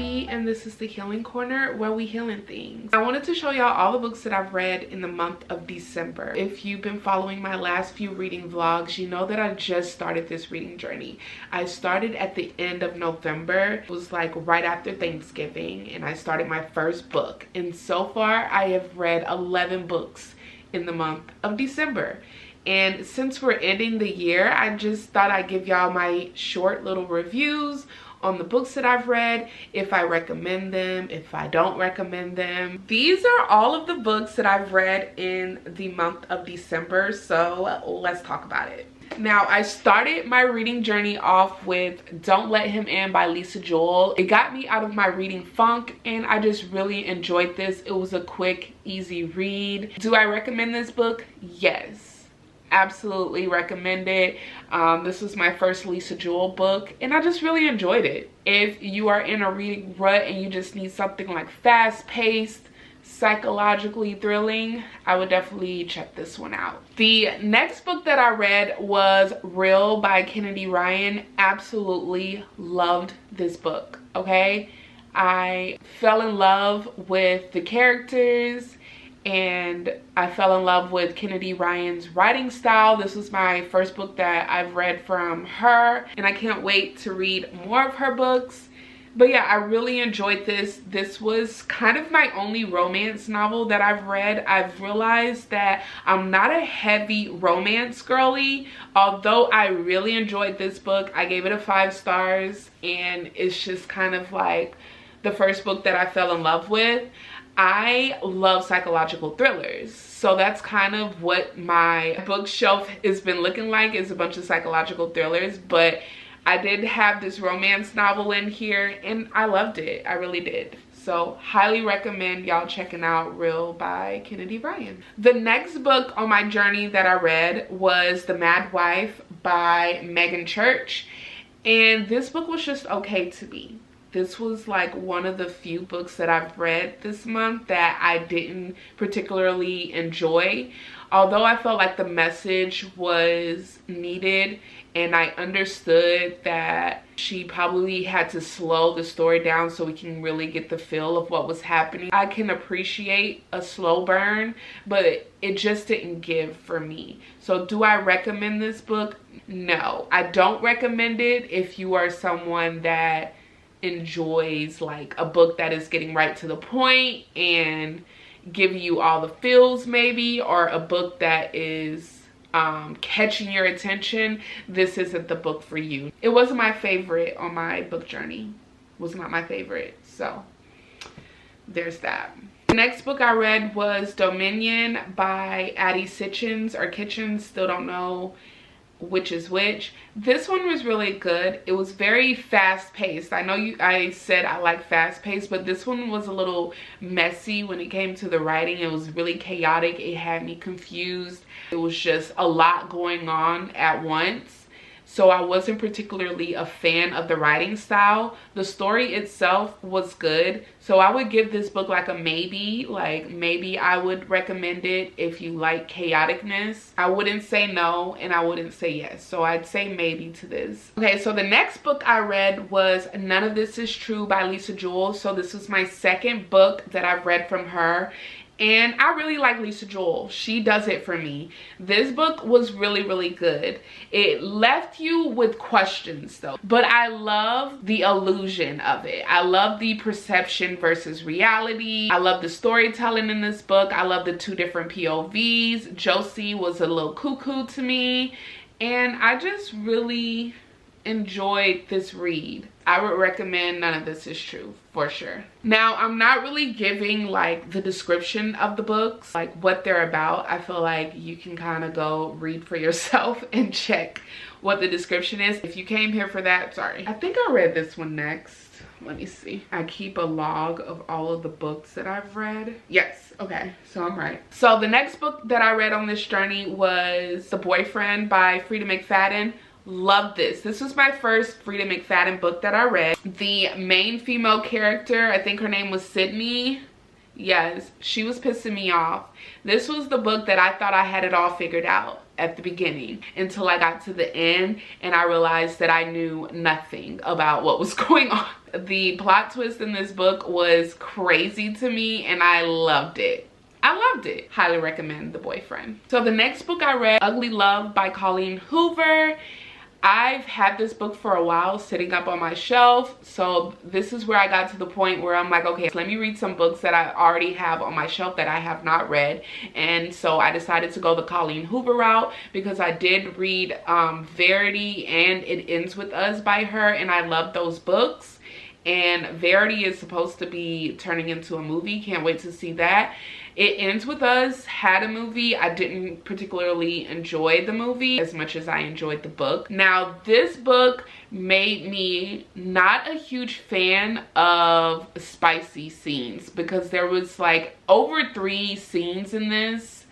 B, and this is the Healing Corner, where we healing things. I wanted to show y'all all the books that I've read in the month of December. If you've been following my last few reading vlogs, you know that I just started this reading journey. I started at the end of November. It was like right after Thanksgiving, and I started my first book. And so far, I have read 11 books in the month of December. And since we're ending the year, I just thought I'd give y'all my short little reviews on the books that I've read, if I recommend them, if I don't recommend them. These are all of the books that I've read in the month of December, so let's talk about it. Now, I started my reading journey off with Don't Let Him In by Lisa Joel. It got me out of my reading funk, and I just really enjoyed this. It was a quick, easy read. Do I recommend this book? Yes. Absolutely recommend it. This was my first Lisa Joel book, and I just really enjoyed it. If you are in a reading rut and you just need something like fast-paced, psychologically thrilling, I would definitely check this one out. The next book that I read was Real by Kennedy Ryan. Absolutely loved this book, okay? I fell in love with the characters, and I fell in love with Kennedy Ryan's writing style. This was my first book that I've read from her, and I can't wait to read more of her books. But yeah, I really enjoyed this. This was kind of my only romance novel that I've read. I've realized that I'm not a heavy romance girly. Although I really enjoyed this book, I gave it a 5 stars, and it's just kind of like the first book that I fell in love with. I love psychological thrillers, so that's kind of what my bookshelf has been looking like, is a bunch of psychological thrillers. But I did have this romance novel in here, and I loved it. I really did. So highly recommend y'all checking out Real by Kennedy Ryan. The next book on my journey that I read was The Mad Wife by Megan Church, and this book was just okay to me. This was like one of the few books that I've read this month that I didn't particularly enjoy. Although I felt like the message was needed, and I understood that she probably had to slow the story down so we can really get the feel of what was happening. I can appreciate a slow burn, but it just didn't give for me. So do I recommend this book? No, I don't recommend it if you are someone that enjoys like a book that is getting right to the point and giving you all the feels, maybe, or a book that is catching your attention. This isn't the book for you. It wasn't my favorite on my book journey. It was not my favorite, so there's that. The next book I read was Dominion by Addie Sitchins or Kitchens, still don't know which is which. This one was really good. It was very fast-paced. I know I said I like fast-paced, but this one was a little messy when it came to the writing. It was really chaotic. It had me confused. It was just a lot going on at once. So I wasn't particularly a fan of the writing style. The story itself was good. So I would give this book like a maybe. Like maybe I would recommend it if you like chaoticness. I wouldn't say no, and I wouldn't say yes. So I'd say maybe to this. Okay, so the next book I read was None of This Is True by Lisa Joel. So this was my second book that I've read from her. And I really like Lisa Joel. She does it for me. This book was really, really good. It left you with questions though. But I love the illusion of it. I love the perception versus reality. I love the storytelling in this book. I love the 2 different POVs. Josie was a little cuckoo to me. And I just really enjoyed this read. I would recommend None of This Is True for sure. Now, I'm not really giving like the description of the books, like what they're about. I feel like you can kind of go read for yourself and check what the description is. If you came here for that, sorry. I think I read this one next. Let me see. I keep a log of all of the books that I've read. Yes, okay, so I'm right. So the next book that I read on this journey was The Boyfriend by Freida McFadden. Love this. This was my first Freida McFadden book that I read. The main female character, I think her name was Sydney. Yes, she was pissing me off. This was the book that I thought I had it all figured out. at the beginning until I got to the end and I realized that I knew nothing about what was going on. The plot twist in this book was crazy to me and I loved it. I loved it. Highly recommend The Boyfriend. So the next book I read, Ugly Love by Colleen Hoover. I've had this book for a while sitting up on my shelf, so this is where I got to the point where I'm like, okay, let me read some books that I already have on my shelf that I have not read. And so I decided to go the Colleen Hoover route because I did read Verity and It Ends With Us by her, and I love those books. And Verity is supposed to be turning into a movie. Can't wait to see that. It Ends With Us had a movie. I didn't particularly enjoy the movie as much as I enjoyed the book. Now, this book made me not a huge fan of spicy scenes because there was like over 3 scenes in this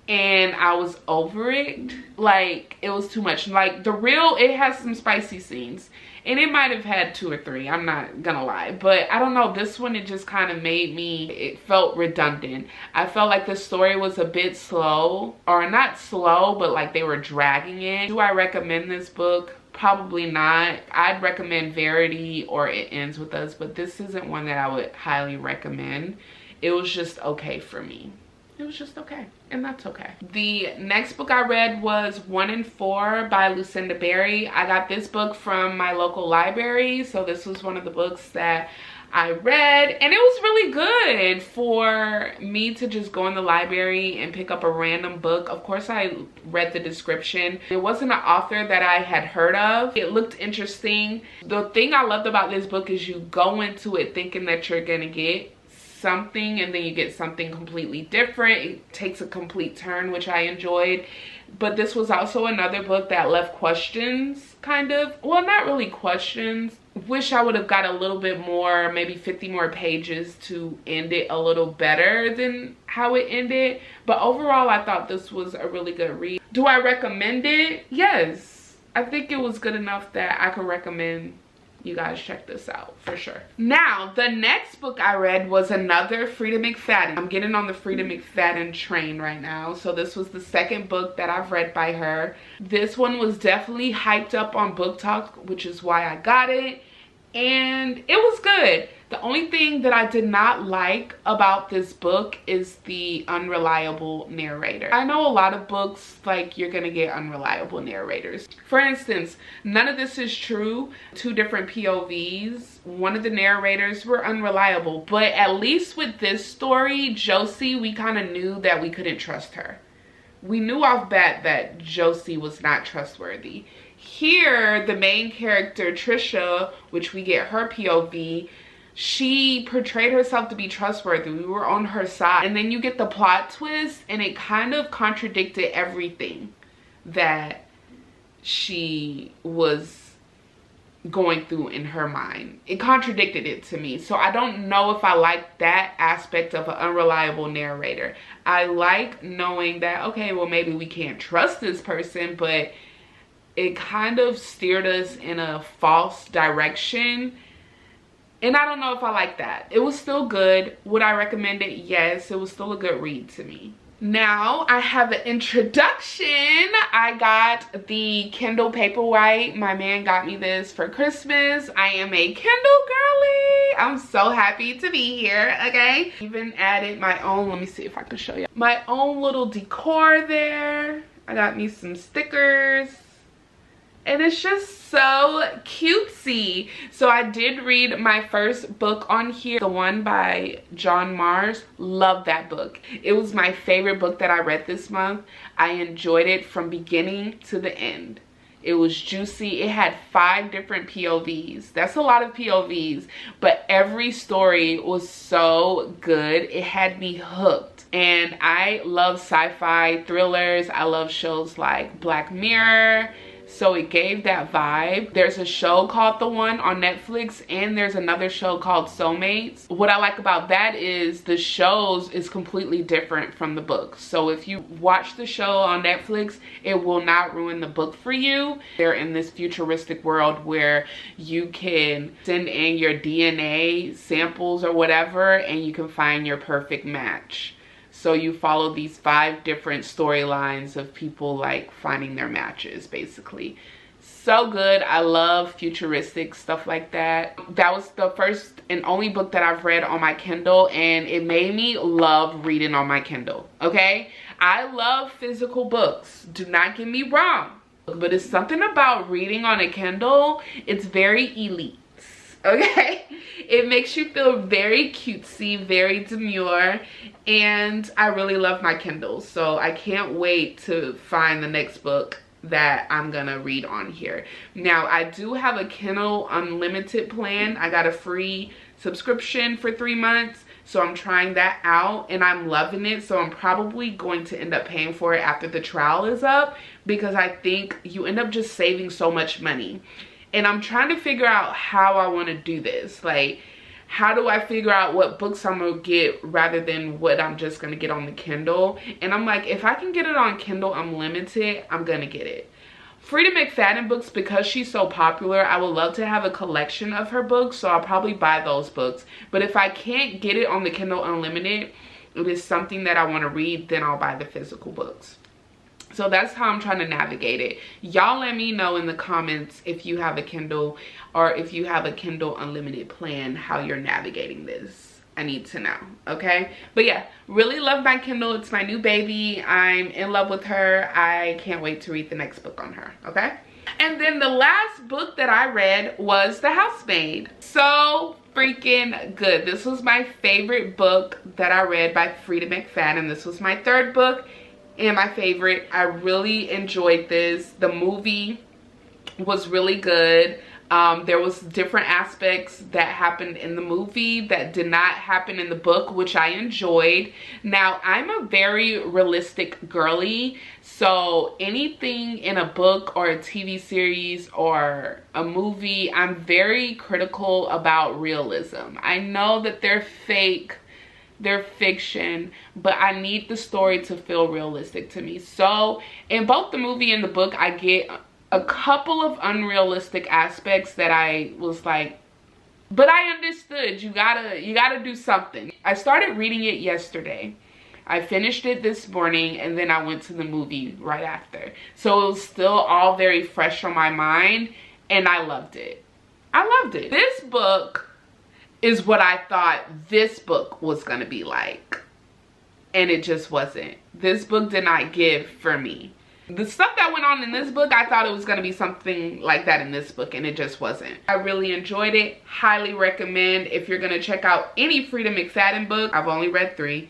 and I was over it. Like, it was too much. Like, it has some spicy scenes. And it might have had 2 or 3, I'm not gonna lie. But I don't know, this one, it just kind of made me, it felt redundant. I felt like the story was a bit slow, or not slow, but like they were dragging it. Do I recommend this book? Probably not. I'd recommend Verity or It Ends With Us, but this isn't one that I would highly recommend. It was just okay for me. It was just okay, and that's okay. The next book I read was 1 in 4 by Lucinda Berry. I got this book from my local library, so this was one of the books that I read, and it was really good for me to just go in the library and pick up a random book. Of course, I read the description. It wasn't an author that I had heard of. It looked interesting. The thing I loved about this book is you go into it thinking that you're gonna get something and then you get something completely different. It takes a complete turn, which I enjoyed. But this was also another book that left questions, kind of. Well, not really questions. Wish I would have got a little bit more, maybe 50 more pages to end it a little better than how it ended. But overall, I thought this was a really good read. Do I recommend it? Yes. I think it was good enough that I could recommend you guys check this out for sure. Now, the next book I read was another Freida McFadden. I'm getting on the Freida McFadden train right now. So this was the second book that I've read by her. This one was definitely hyped up on BookTok, which is why I got it. And it was good. The only thing that I did not like about this book is the unreliable narrator. I know a lot of books, like, you're gonna get unreliable narrators. For instance, none of this is true. 2 different POVs. One of the narrators were unreliable. But at least with this story, Josie, we kind of knew that we couldn't trust her. We knew off bat that Josie was not trustworthy. Here, the main character, Trisha, which we get her POV, she portrayed herself to be trustworthy. We were on her side. And then you get the plot twist and it kind of contradicted everything that she was going through in her mind. It contradicted it to me. So I don't know if I like that aspect of an unreliable narrator. I like knowing that, okay, well, maybe we can't trust this person, but it kind of steered us in a false direction. And I don't know if I like that. It was still good. Would I recommend it? Yes, it was still a good read to me. Now I have an introduction. I got the Kindle Paperwhite. My man got me this for Christmas. I am a Kindle girly. I'm so happy to be here, okay? Even added my own, let me see if I can show you. My own little decor there. I got me some stickers. And it's just so cutesy. So I did read my first book on here, the one by John Mars. Love that book. It was my favorite book that I read this month. I enjoyed it from beginning to the end. It was juicy. It had 5 different POVs. That's a lot of POVs, but every story was so good. It had me hooked. And I love sci-fi thrillers. I love shows like Black Mirror. So it gave that vibe. There's a show called The One on Netflix, and there's another show called Soulmates. What I like about that is the shows is completely different from the books. So if you watch the show on Netflix, it will not ruin the book for you. They're in this futuristic world where you can send in your DNA samples or whatever, and you can find your perfect match. So you follow these 5 different storylines of people like finding their matches, basically. So good. I love futuristic stuff like that. That was the first and only book that I've read on my Kindle, and it made me love reading on my Kindle, okay? I love physical books, do not get me wrong, but it's something about reading on a Kindle. It's very elite, okay? It makes you feel very cutesy, very demure, and I really love my Kindle. So I can't wait to find the next book that I'm gonna read on here. Now, I do have a Kindle Unlimited plan. I got a free subscription for 3 months, so I'm trying that out and I'm loving it. So I'm probably going to end up paying for it after the trial is up, because I think you end up just saving so much money. And I'm trying to figure out how I want to do this. Like, how do I figure out what books I'm gonna get rather than what I'm just gonna get on the Kindle? And I'm like, if I can get it on Kindle Unlimited, I'm gonna get it. Freida McFadden books, because she's so popular, I would love to have a collection of her books, so I'll probably buy those books. But if I can't get it on the Kindle Unlimited, it is something that I want to read, then I'll buy the physical books. So that's how I'm trying to navigate it. Y'all let me know in the comments if you have a Kindle, or if you have a Kindle Unlimited plan, how you're navigating this. I need to know, okay? But yeah, really love my Kindle. It's my new baby. I'm in love with her. I can't wait to read the next book on her, okay? And then the last book that I read was The Housemaid. So freaking good. This was my favorite book that I read by Freida McFadden. This was my 3rd book and my favorite. I really enjoyed this. The movie was really good. There was different aspects that happened in the movie that did not happen in the book, which I enjoyed. Now, I'm a very realistic girly, so anything in a book or a TV series or a movie, I'm very critical about realism. I know that they're fake, they're fiction, but I need the story to feel realistic to me. So in both the movie and the book, I get a couple of unrealistic aspects that I was like, but I understood, you gotta do something. I started reading it yesterday. I finished it this morning, and then I went to the movie right after. So it was still all very fresh on my mind, and I loved it. I loved it. This book is what I thought this book was gonna be like, and it just wasn't. This book did not give for me. The stuff that went on in this book, I thought it was going to be something like that in this book, and it just wasn't. I really enjoyed it. Highly recommend if you're going to check out any Freida McFadden book. I've only read 3,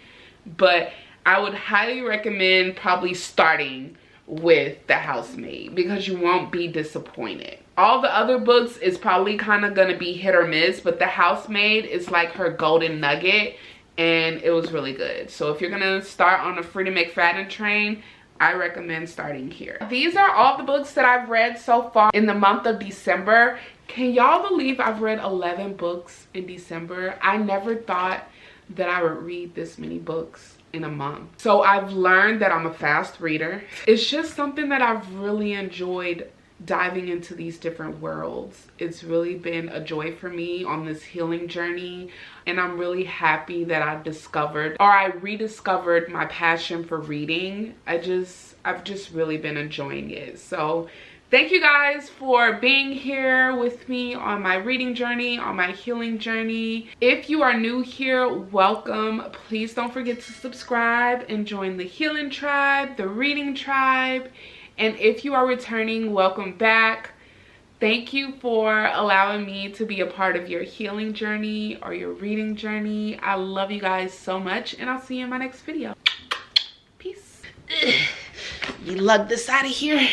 but I would highly recommend probably starting with The Housemaid, because you won't be disappointed. All the other books is probably kind of going to be hit or miss, but The Housemaid is like her golden nugget, and it was really good. So if you're going to start on the Freida McFadden train, I recommend starting here. These are all the books that I've read so far in the month of December. Can y'all believe I've read 11 books in December? I never thought that I would read this many books in a month. So I've learned that I'm a fast reader. It's just something that I've really enjoyed, diving into these different worlds. It's really been a joy for me on this healing journey, and I'm really happy that I rediscovered my passion for reading. I've just really been enjoying it. So thank you guys for being here with me on my reading journey, on my healing journey. If you are new here, welcome. Please don't forget to subscribe and join the healing tribe, the reading tribe. And if you are returning, welcome back. Thank you for allowing me to be a part of your healing journey or your reading journey. I love you guys so much, and I'll see you in my next video. Peace. You lug this out of here.